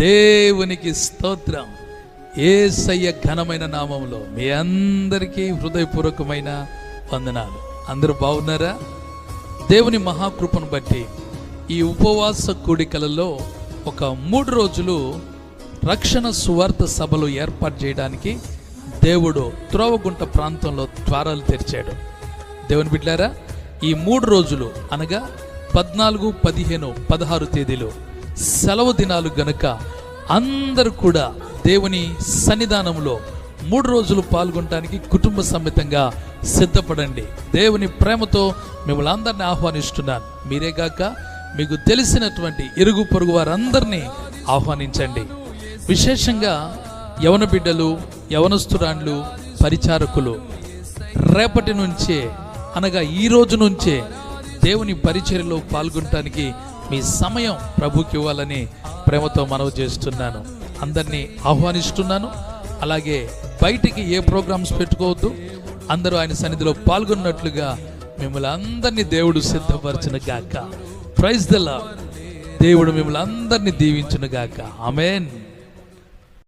దేవునికి స్తోత్రం. యేసయ్య ఘనమైన నామంలో మీ అందరికీ హృదయపూర్వకమైన వందనాలు. అందరూ బాగున్నారా? దేవుని మహాకృపను బట్టి ఈ ఉపవాస కూడికలలో ఒక 3 రోజులు రక్షణ సువార్త సభలు ఏర్పాటు చేయడానికి దేవుడు త్రోవగుంట ప్రాంతంలో ద్వారాలు తెరిచాడు. దేవుని బిడ్డారా, ఈ 3 రోజులు అనగా 14, 15, 16 తేదీలు సెలవు దినాలు గనుక అందరూ కూడా దేవుని సన్నిధానంలో 3 రోజులు పాల్గొనడానికి కుటుంబ సమేతంగా సిద్ధపడండి. దేవుని ప్రేమతో మిమ్మల్ని అందరినీ ఆహ్వానిస్తున్నాను. మీరేగాక మీకు తెలిసినటువంటి ఇరుగు పొరుగు వారందరినీ ఆహ్వానించండి. విశేషంగా యవన బిడ్డలు, యవనస్తురాండ్లు, పరిచారకులు రేపటి నుంచే అనగా ఈ రోజు నుంచే దేవుని పరిచర్యలో పాల్గొనడానికి మీ సమయం ప్రభుకి ఇవ్వాలని ప్రేమతో మనవి చేస్తున్నాను. అందరినీ ఆహ్వానిస్తున్నాను. అలాగే బయటికి ఏ ప్రోగ్రామ్స్ పెట్టుకోవద్దు. అందరూ ఆయన సన్నిధిలో పాల్గొన్నట్లుగా మిమ్మల్ని అందరినీ దేవుడు సిద్ధపరచును గాక. Praise the Lord. దేవుడు మిమ్మల్ని అందరినీ దీవించును గాక. ఆమేన్.